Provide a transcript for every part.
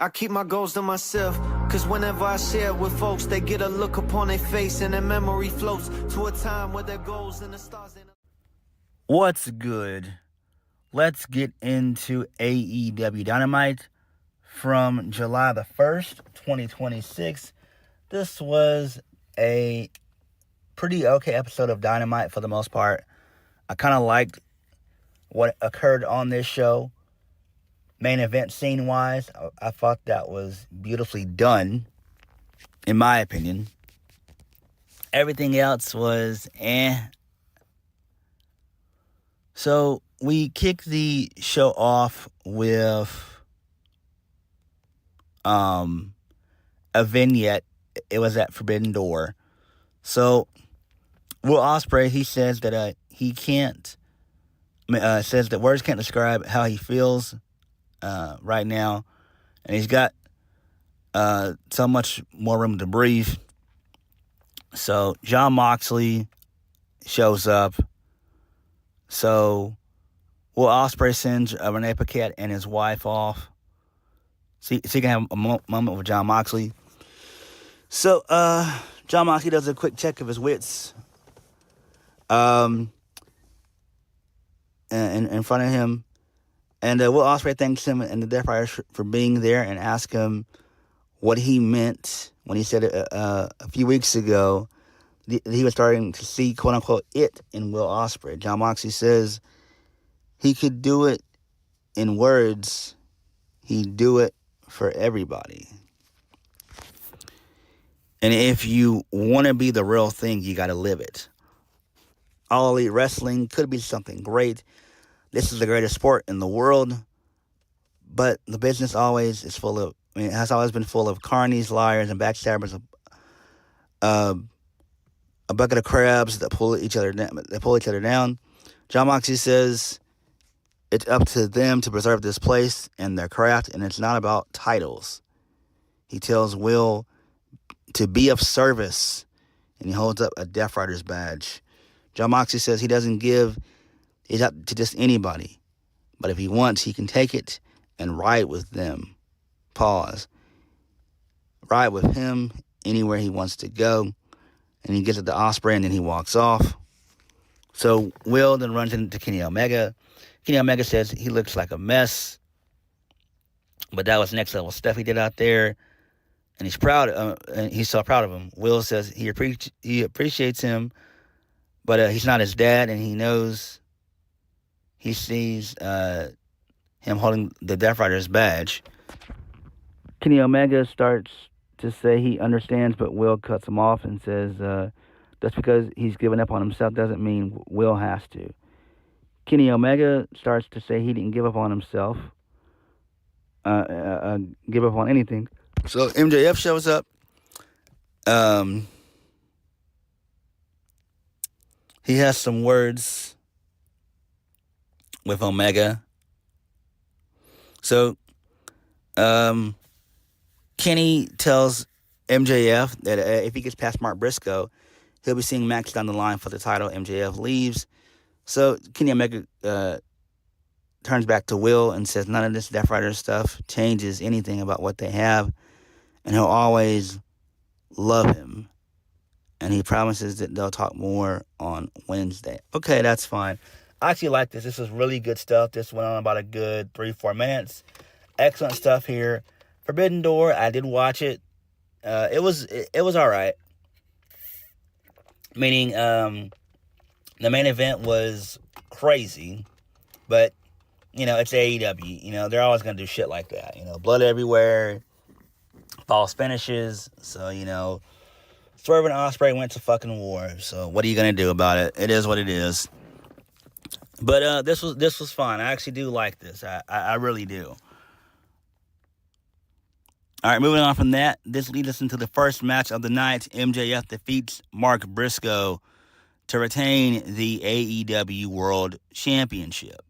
I keep my goals to myself, cause whenever I share with folks, they get a look upon their face and their memory floats to a time where their goals and the stars ain't... What's good? Let's get into AEW Dynamite from July the 1st, 2026. This was a pretty okay episode of Dynamite for the most part. I kind of liked what occurred on this show. Main event scene-wise, I thought that was beautifully done, in my opinion. Everything else was eh. So, we kicked the show off with a vignette. It was at Forbidden Door. So, Will Ospreay, he says that he can't, says that words can't describe how he feels right now, and he's got so much more room to breathe. So Jon Moxley shows up. So Will Ospreay sends Renee Paquette and his wife off, so he can have a moment with Jon Moxley. So Jon Moxley does a quick check of his wits in front of him. And Will Ospreay thanks him and the Death Riders for being there and asks him what he meant when he said a few weeks ago that he was starting to see, quote-unquote, it in Will Ospreay. Jon Moxley says he could do it in words. He'd do it for everybody. And if you want to be the real thing, you got to live it. All Elite Wrestling could be something great. This is the greatest sport in the world, but the business always is full of, it has always been full of carnies, liars, and backstabbers, a bucket of crabs that pull each other down. Jon Moxley says it's up to them to preserve this place and their craft, and it's not about titles. He tells Will to be of service, and he holds up a Death Riders badge. Jon Moxley says he doesn't give it up to just anybody, but if he wants, he can take it and ride with them. Pause. Ride with him anywhere he wants to go, and he gets at the Ospreay, and then he walks off. So Will then runs into Kenny Omega. Kenny Omega says he looks like a mess, but that was next level stuff he did out there, and he's proud. And he's so proud of him. Will says he appreciates him, but he's not his dad, and he knows. He sees him holding the Death Riders badge. Kenny Omega starts to say he understands, but Will cuts him off and says just because he's given up on himself doesn't mean Will has to. Kenny Omega starts to say he didn't give up on himself, give up on anything. So MJF shows up. He has some words with Omega. So, Kenny tells MJF that if he gets past Mark Briscoe, he'll be seeing Max down the line for the title. MJF leaves. So, Kenny Omega turns back to Will and says none of this Death Rider stuff changes anything about what they have, and he'll always love him. And he promises that they'll talk more on Wednesday. Okay, that's fine. I actually like this. This was really good stuff. This went on about a good 3-4 minutes. Excellent stuff here. Forbidden Door, I did watch it. It was all right. Meaning, the main event was crazy, but it's AEW. They're always gonna do shit like that. Blood everywhere, false finishes. So Swerve and Ospreay went to fucking war. So what are you gonna do about it? It is what it is. But this was fun. I actually do like this. I really do. All right, moving on from that, this leads us into the first match of the night. MJF defeats Mark Briscoe to retain the AEW World Championship.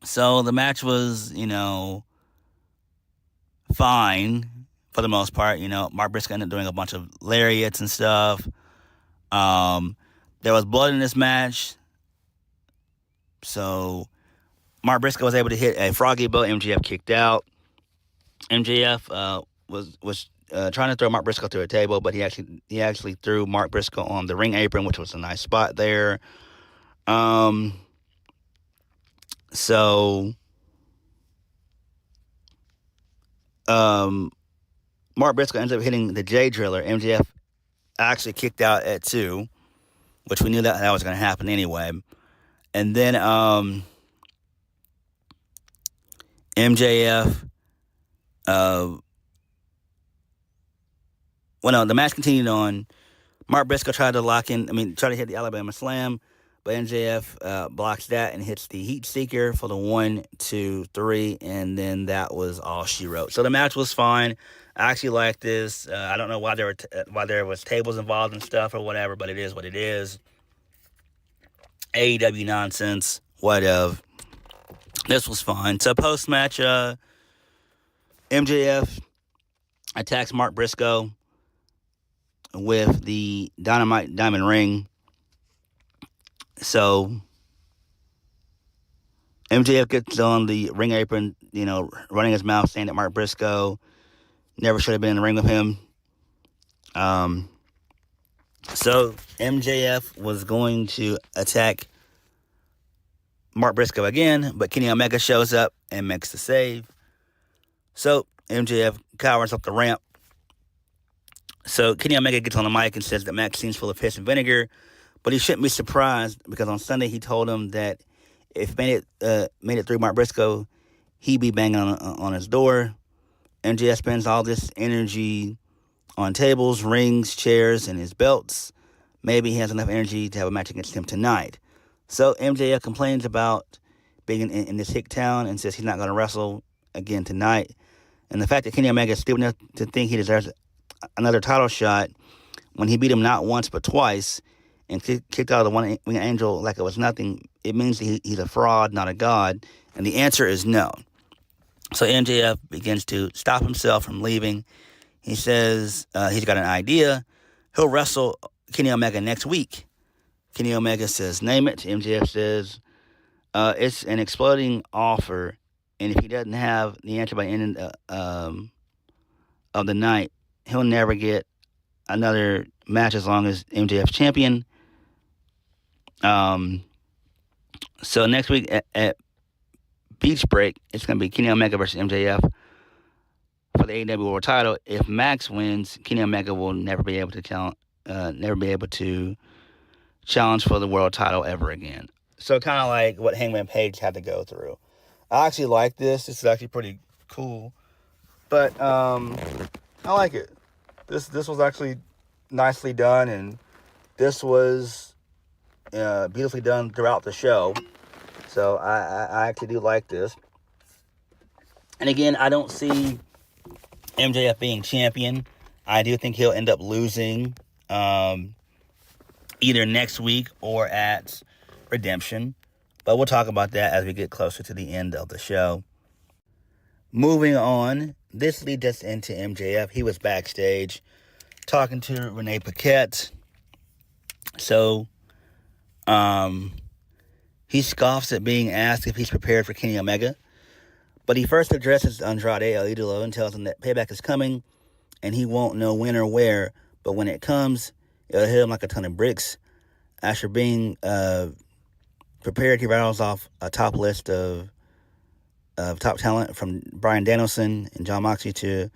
So the match was, fine for the most part. Mark Briscoe ended up doing a bunch of lariats and stuff. There was blood in this match. So Mark Briscoe was able to hit a froggy boat. MJF kicked out. MJF was trying to throw Mark Briscoe through a table, but he actually threw Mark Briscoe on the ring apron, which was a nice spot there. So Mark Briscoe ends up hitting the J Driller. MJF actually kicked out at 2, which we knew that was going to happen anyway. And then MJF, the match continued on. Mark Briscoe tried to try to hit the Alabama Slam, but MJF blocks that and hits the Heat Seeker for the 1, 2, 3, and then that was all she wrote. So the match was fine. I actually like this. I don't know why there was tables involved and stuff or whatever, but it is what it is. AEW nonsense, whatever. This was fun. So post-match, MJF attacks Mark Briscoe with the Dynamite Diamond Ring. So MJF gets on the ring apron, running his mouth, saying that Mark Briscoe never should have been in the ring with him. So MJF was going to attack Mark Briscoe again, but Kenny Omega shows up and makes the save. So MJF cowers up the ramp. So Kenny Omega gets on the mic and says that Maxine's full of piss and vinegar, but he shouldn't be surprised because on Sunday he told him that if he made it through Mark Briscoe, he'd be banging on his door. MJF spends all this energy on tables, rings, chairs, and his belts. Maybe he has enough energy to have a match against him tonight. So MJF complains about being in this hick town and says he's not going to wrestle again tonight. And the fact that Kenny Omega is stupid enough to think he deserves another title shot when he beat him not once but twice and kicked out of the One Winged Angel like it was nothing, it means that he's a fraud, not a god. And the answer is no. So MJF begins to stop himself from leaving. He says he's got an idea. He'll wrestle Kenny Omega next week. Kenny Omega says, name it. MJF says, it's an exploding offer, and if he doesn't have the answer by the end of the night, he'll never get another match as long as MJF's champion. So next week at Beach Break, it's going to be Kenny Omega versus MJF for the AEW World Title. If Max wins, Kenny Omega will never be able to challenge for the world title ever again. So kind of like what Hangman Page had to go through. I actually like this. This is actually pretty cool. But I like it. This was actually nicely done, and this was beautifully done throughout the show. So I actually do like this. And again, I don't see MJF being champion. I do think he'll end up losing either next week or at Redemption. But we'll talk about that as we get closer to the end of the show. Moving on, this leads us into MJF. He was backstage talking to Renee Paquette. So, he scoffs at being asked if he's prepared for Kenny Omega. But he first addresses Andrade El Idolo and tells him that payback is coming and he won't know when or where. But when it comes, it'll hit him like a ton of bricks. After being prepared, he rattles off a top list of top talent from Bryan Danielson and Jon Moxley to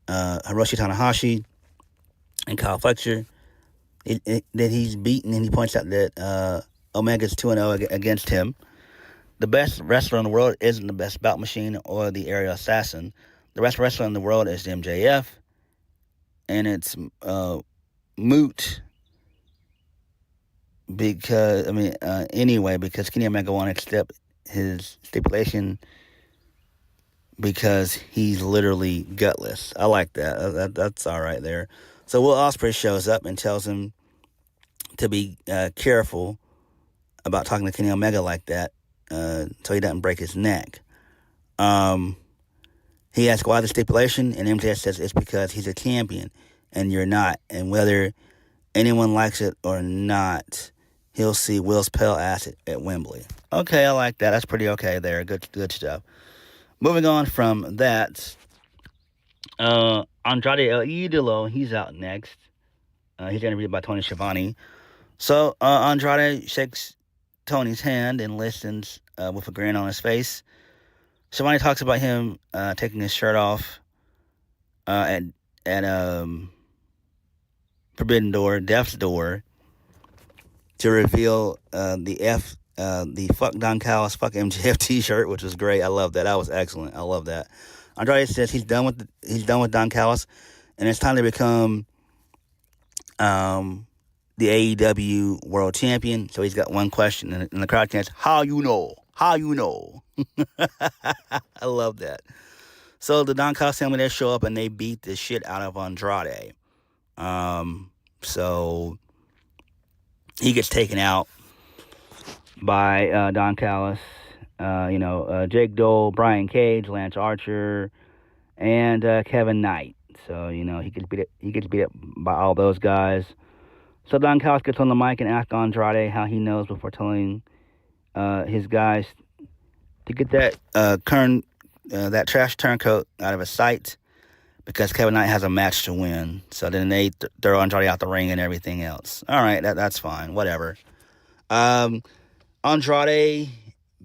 Hiroshi Tanahashi and Kyle Fletcher that he's beaten, and he points out that Omega's 2-0 against him. The best wrestler in the world isn't the best bout machine or the aerial assassin. The best wrestler in the world is MJF, and it's moot because because Kenny Omega won't accept his stipulation because he's literally gutless. I like that. That's all right there. So Will Ospreay shows up and tells him to be careful about talking to Kenny Omega like that so he doesn't break his neck. He asks why the stipulation, and MJF says it's because he's a champion and you're not. And whether anyone likes it or not, he'll see Will's pale ass at Wembley. Okay, I like that. That's pretty okay there. Good stuff. Moving on from that, Andrade El Idolo, he's out next. He's interviewed by Tony Schiavone. So Andrade shakes Tony's hand and listens with a grin on his face. Schiavone talks about him taking his shirt off at Forbidden Door, Death's Door, to reveal the fuck Don Callis, fuck MJF T-shirt, which was great. I love that. That was excellent. I love that. Andrade says he's done with Don Callis, and it's time to become the AEW World Champion. So he's got one question, and the crowd chants, "How you know? How you know?" I love that. So the Don Callis family, they show up and they beat the shit out of Andrade. So he gets taken out by Don Callis. Jake Dole, Brian Cage, Lance Archer, and Kevin Knight. So he gets beat up by all those guys. So Don Callis gets on the mic and asks Andrade how he knows before telling his guys to get that trash turncoat out of his sight, because Kevin Knight has a match to win. So then they throw Andrade out the ring and everything else. All right, that's fine. Whatever. Andrade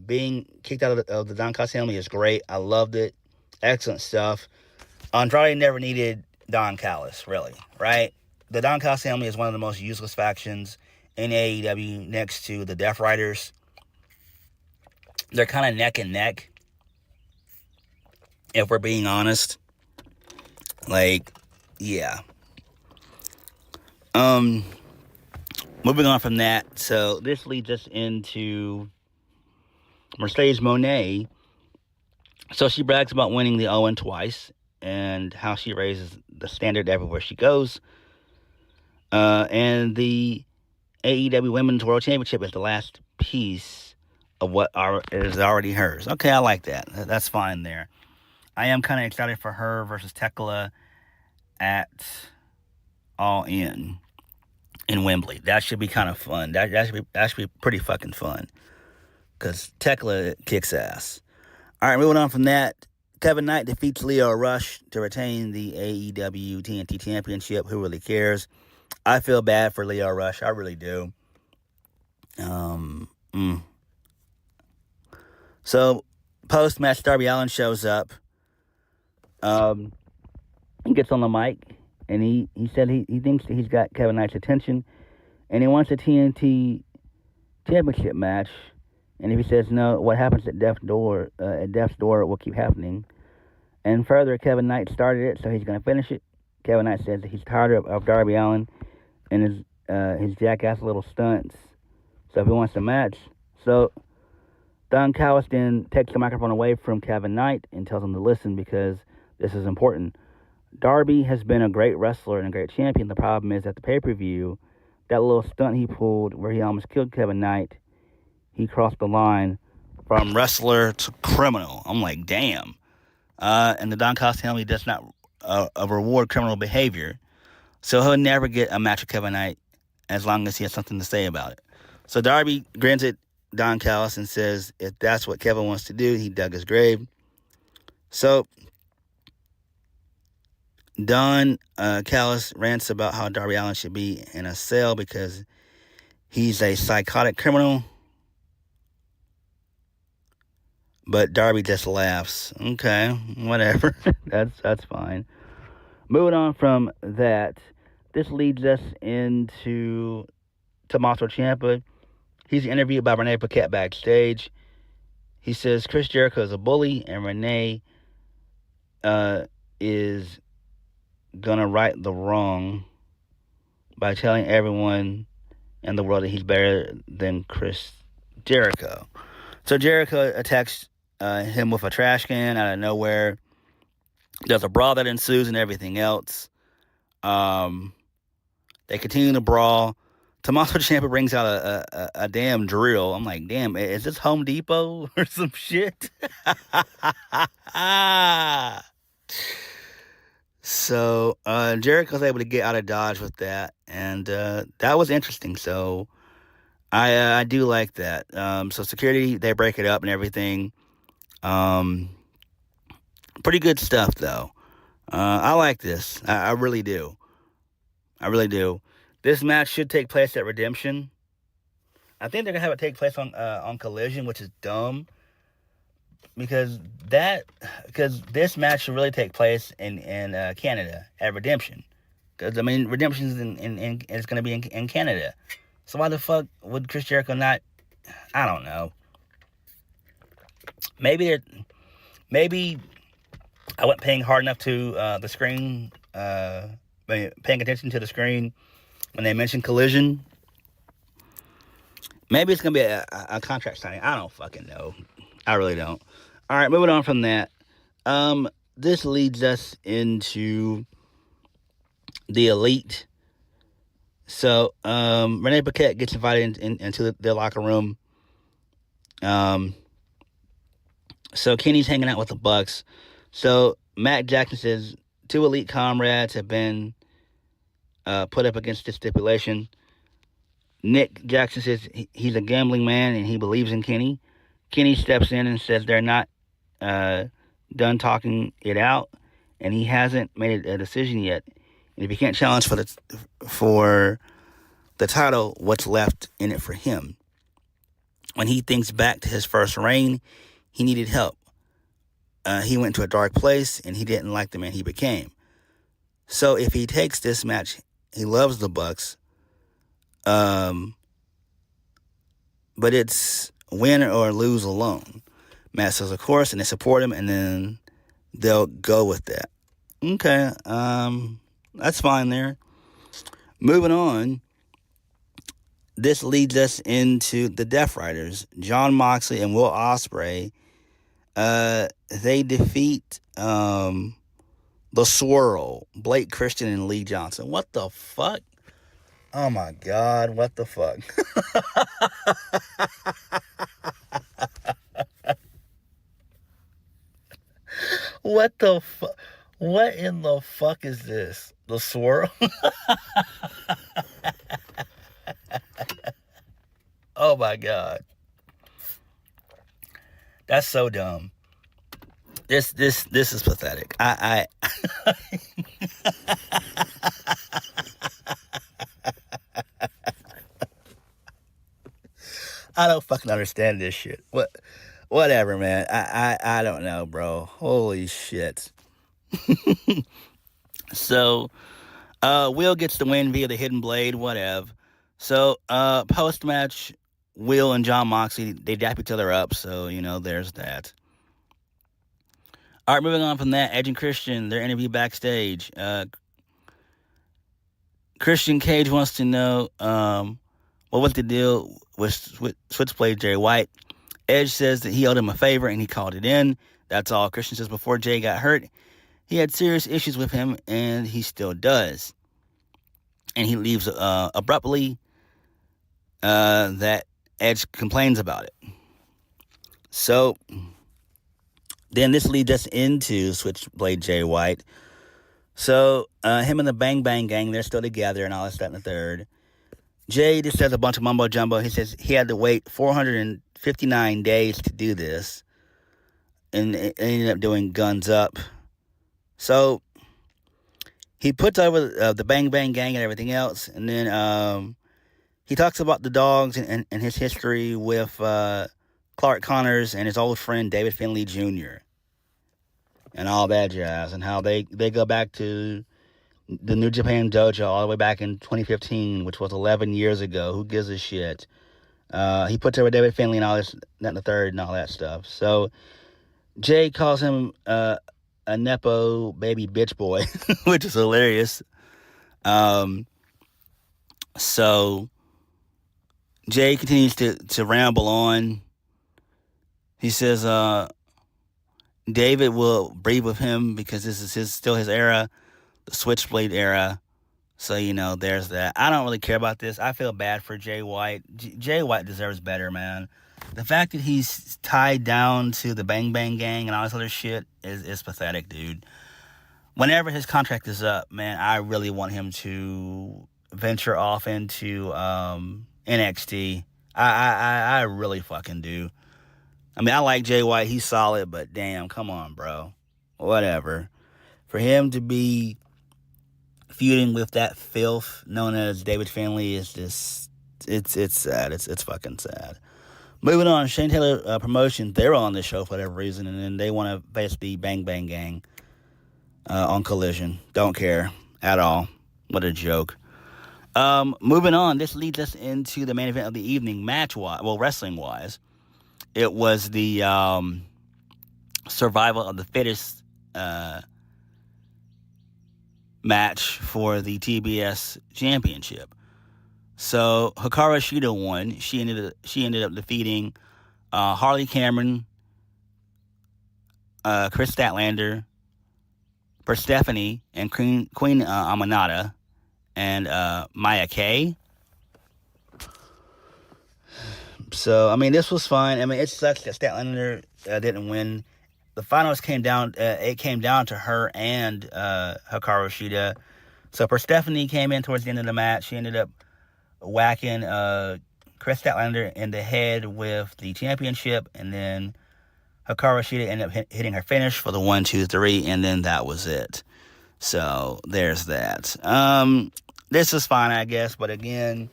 being kicked out of the Don Callis family is great. I loved it. Excellent stuff. Andrade never needed Don Callis, really, right? The Don Callis family is one of the most useless factions in AEW next to the Death Riders. They're kind of neck and neck, if we're being honest. Yeah. Moving on from that, so this leads us into Mercedes Moné. So she brags about winning the Owen twice and how she raises the standard everywhere she goes. And the AEW Women's World Championship is the last piece of what is already hers. Okay, I like that. That's fine there. I am kind of excited for her versus Tekla at All In Wembley. That should be kind of fun. That should be pretty fucking fun, because Tekla kicks ass. All right, moving on from that, Kevin Knight defeats Lio Rush to retain the AEW TNT Championship. Who really cares? I feel bad for Lio Rush. I really do. So, post-match, Darby Allin shows up. He gets on the mic, and he said he thinks that he's got Kevin Knight's attention, and he wants a TNT Championship match. And if he says no, what happens at Death's Door will keep happening. And further, Kevin Knight started it, so he's going to finish it. Kevin Knight says that he's tired of Darby Allin and his jackass little stunts. So if he wants a match. So Don Callis then takes the microphone away from Kevin Knight and tells him to listen, because this is important. Darby has been a great wrestler and a great champion. The problem is at the pay-per-view, that little stunt he pulled where he almost killed Kevin Knight, he crossed the line from wrestler to criminal. I'm like, damn. And the Don Callis family does not reward criminal behavior. So he'll never get a match with Kevin Knight as long as he has something to say about it. So Darby grins at Don Callis and says if that's what Kevin wants to do, he dug his grave. So Don Callis rants about how Darby Allin should be in a cell because he's a psychotic criminal. But Darby just laughs. Okay, whatever. That's fine. Moving on from that, this leads us into Tommaso Ciampa. He's interviewed by Renee Paquette backstage. He says Chris Jericho is a bully, and Renee is gonna right the wrong by telling everyone in the world that he's better than Chris Jericho. So Jericho attacks him with a trash can out of nowhere. There's a brawl that ensues and everything else. They continue to brawl. Tommaso Ciampa brings out a damn drill. I'm like, damn, is this Home Depot or some shit? So Jericho's able to get out of Dodge with that, and that was interesting. So I do like that. So security, they break it up and everything. Pretty good stuff, though. I like this. I really do. I really do. This match should take place at Redemption. I think they're gonna have it take place on Collision, which is dumb. Because this match should really take place in Canada at Redemption. Because I mean, Redemption is it's going to be in Canada. So why the fuck would Chris Jericho not? I don't know. Maybe I wasn't paying hard enough to the screen, paying attention to the screen when they mentioned Collision. Maybe it's going to be a contract signing. I don't fucking know. I really don't. All right, moving on from that. This leads us into the Elite. So, Renee Paquette gets invited into their locker room. So Kenny's hanging out with the Bucks. So Matt Jackson says 2 Elite comrades have been put up against this stipulation. Nick Jackson says he's a gambling man and he believes in Kenny. Kenny steps in and says they're not done talking it out, and he hasn't made a decision yet. And if he can't challenge for the title, what's left in it for him? When he thinks back to his first reign, he needed help. He went to a dark place, and he didn't like the man he became. So if he takes this match, he loves the Bucks. But it's win or lose alone. Matt says, of course, and they support him, and then they'll go with that. Okay, that's fine there. Moving on, this leads us into the Death Riders. Jon Moxley and Will Ospreay, they defeat the Swirl, Blake Christian and Lee Johnson. What the fuck? Oh my God, what the fuck? What the fuck? What in the fuck is this? The Swirl? Oh my God. That's so dumb. This is pathetic. I don't fucking understand this shit. Whatever, man. I don't know, bro. Holy shit. So, Will gets the win via the Hidden Blade, whatever. So, post-match, Will and Jon Moxley, they dap each other up, so, there's that. All right, moving on from that, Edge and Christian, their interview backstage. Christian Cage wants to know, what was the deal with Switchblade Jay White? Edge says that he owed him a favor and he called it in. That's all. Christian says before Jay got hurt, he had serious issues with him, and he still does. And he leaves abruptly. That Edge complains about it. So then this leads us into Switchblade Jay White. So him and the Bang Bang Gang, they're still together and all this, that, and the third. Jay just says a bunch of mumbo jumbo. He says he had to wait 459 days to do this, and it ended up doing Guns Up. So he puts over the Bang Bang Gang and everything else, and then he talks about the dogs and his history with Clark Connors and his old friend David Finlay Jr. and all that jazz, and how they go back to the New Japan Dojo all the way back in 2015, which was 11 years ago. Who gives a shit? He puts over David Finlay and all this, that, and the third, and all that stuff. So Jay calls him a Nepo baby bitch boy, which is hilarious. So Jay continues to ramble on. He says David will breathe with him because this is still his era, the Switchblade era. So, there's that. I don't really care about this. I feel bad for Jay White. Jay White deserves better, man. The fact that he's tied down to the Bang Bang Gang and all this other shit is pathetic, dude. Whenever his contract is up, man, I really want him to venture off into NXT. I really fucking do. I mean, I like Jay White. He's solid, but damn, come on, bro. Whatever. For him to be feuding with that filth known as David Finlay is just, it's sad. It's fucking sad. Moving on, Shane Taylor Promotions, they're on this show for whatever reason, and then they want to face the Bang Bang Gang on Collision. Don't care at all. What a joke. Moving on, this leads us into the main event of the evening, wrestling-wise. It was the survival of the fittest match for the TBS Championship. So Hikaru Shida won. She ended up defeating Harley Cameron, Chris Statlander, Persephone, and Queen Aminata, and Maya Kay. So, I mean, this was fine. I mean, it sucks that Statlander didn't win. The finals came down to her and Hikaru Shida. So Persephone came in towards the end of the match. She ended up whacking Chris Statlander in the head with the championship, and then Hikaru Shida ended up hitting her finish for the 1, 2, 3, and then that was it. So there's that. This was fine, I guess, but again,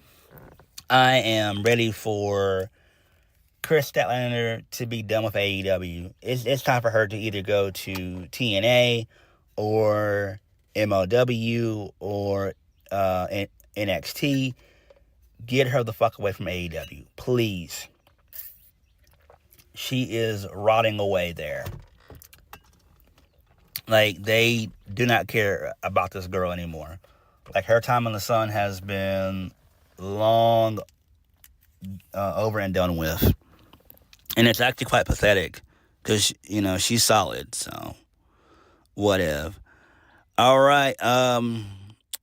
I am ready for Chris Statlander to be done with AEW. It's time for her to either go to TNA or MLW or NXT. Get her the fuck away from AEW, please. She is rotting away there. Like, they do not care about this girl anymore. Like, her time in the sun has been long over and done with. And it's actually quite pathetic because, you know, she's solid, so whatever. All right,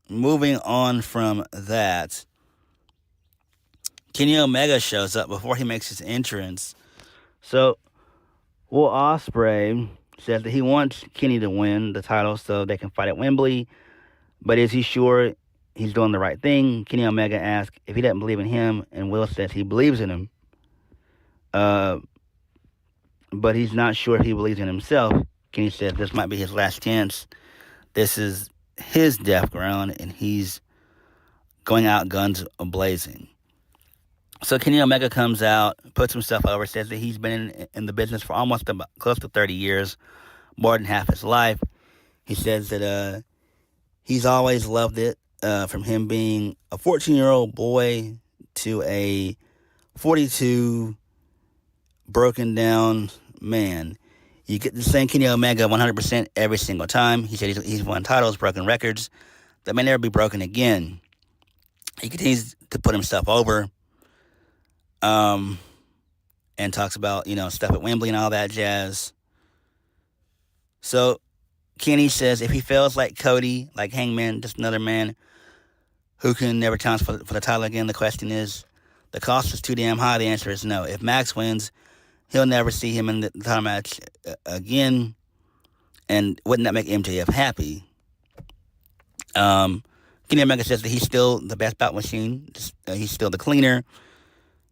moving on from that, Kenny Omega shows up before he makes his entrance. So, Ospreay says that he wants Kenny to win the title so they can fight at Wembley, but is he sure he's doing the right thing? Kenny Omega asks if he doesn't believe in him, and Will says he believes in him. But he's not sure if he believes in himself. Kenny says this might be his last chance. This is his death ground, and he's going out guns a-blazing. So Kenny Omega comes out, puts himself over, says that he's been in the business for almost close to 30 years, more than half his life. He says that he's always loved it, from him being a 14-year-old boy to a 42 broken down man. You get the same Kenny Omega 100% every single time. He said he's won titles, broken records that may never be broken again. He continues to put himself over, and talks about, you know, stuff at Wembley and all that jazz. So Kenny says if he fails like Cody, like Hangman, just another man who can never challenge for the title again, the question is, the cost is too damn high. The answer is no. If Max wins, he'll never see him in the title match again. And wouldn't that make MJF happy? Kenny Omega says that he's still the best bout machine. He's still the cleaner.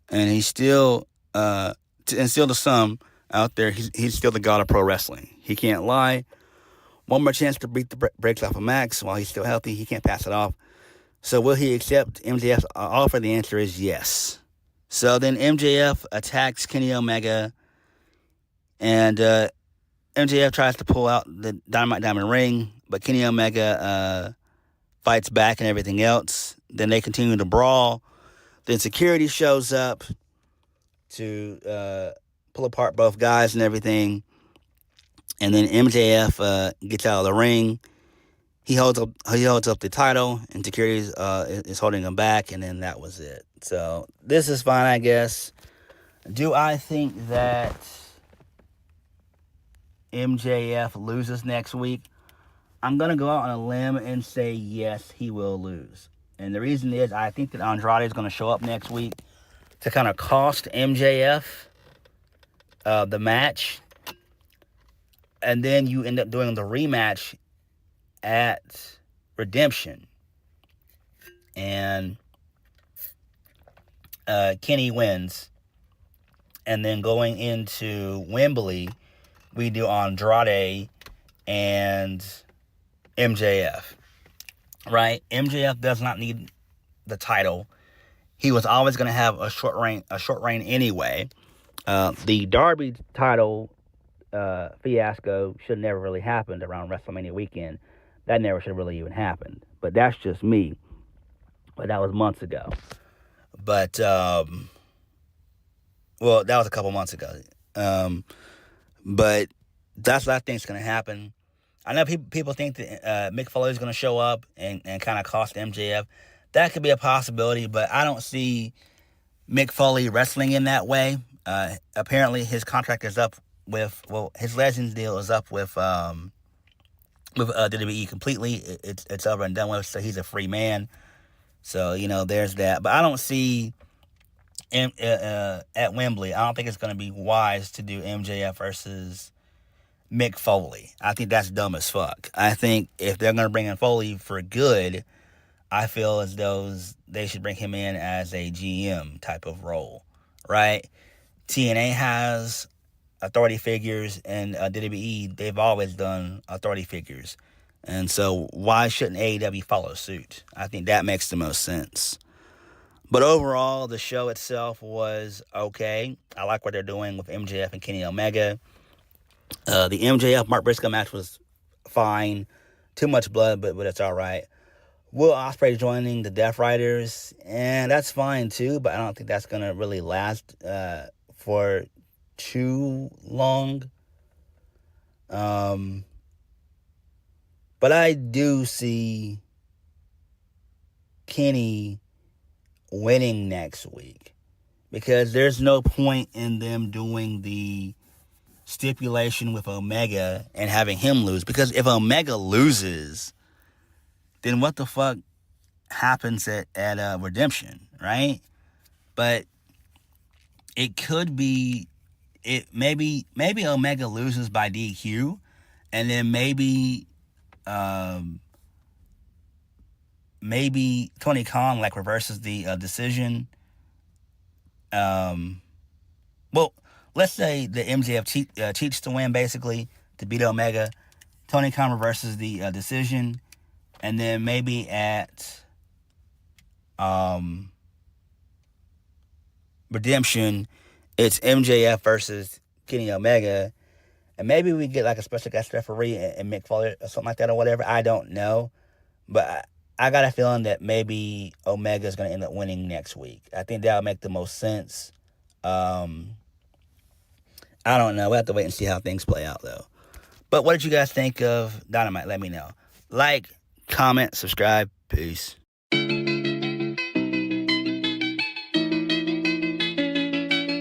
And he's still, and still to some out there, he's still the god of pro wrestling. He can't lie. One more chance to beat the brakes off of Max while he's still healthy. He can't pass it off. So will he accept MJF's offer? The answer is yes. So then MJF attacks Kenny Omega, and MJF tries to pull out the Dynamite Diamond Ring, but Kenny Omega fights back and everything else. Then they continue to brawl. Then security shows up to pull apart both guys and everything. And then MJF gets out of the ring. He holds up the title, and security is holding him back, and then that was it. So this is fine, I guess. Do I think that MJF loses next week? I'm going to go out on a limb and say yes, he will lose. And the reason is I think that Andrade is going to show up next week to kind of cost MJF the match. And then you end up doing the rematch at Redemption. And Kenny wins. And then going into Wembley, we do Andrade and MJF, right? MJF does not need the title. He was always going to have a short reign anyway. The Darby title fiasco should never really happened around WrestleMania weekend. That never should have really even happened. But that's just me. But that was months ago. But, well, that was a couple months ago. But that's what I think is going to happen. I know people think that Mick Foley is going to show up and kind of cost MJF. That could be a possibility, but I don't see Mick Foley wrestling in that way. Apparently, his contract is up with, his Legends deal is up with WWE completely. It's over and done with, so he's a free man. So, there's that. But I don't see at Wembley, I don't think it's going to be wise to do MJF versus Mick Foley. I think that's dumb as fuck. I think if they're going to bring in Foley for good, I feel as though they should bring him in as a GM type of role, right? TNA has authority figures, and WWE, they've always done authority figures. And so why shouldn't AEW follow suit? I think that makes the most sense. But overall, the show itself was okay. I like what they're doing with MJF and Kenny Omega. The MJF Mark Briscoe match was fine. Too much blood, but it's all right. Will Ospreay joining the Death Riders, and that's fine too, but I don't think that's going to really last for too long. But I do see Kenny winning next week, because there's no point in them doing the stipulation with Omega and having him lose, because if Omega loses, then what the fuck happens at Redemption, right? But it could be, maybe Omega loses by DQ, and then maybe Tony Khan reverses the decision. Well, let's say the MJF cheats to win, basically, to beat Omega. Tony Khan reverses the decision. And then maybe at Redemption, it's MJF versus Kenny Omega. And maybe we get a special guest referee and Mick Foley or something like that or whatever. I don't know. But I got a feeling that maybe Omega is going to end up winning next week. I think that'll make the most sense. I don't know. We'll have to wait and see how things play out, though. But what did you guys think of Dynamite? Let me know. Comment, subscribe. Peace.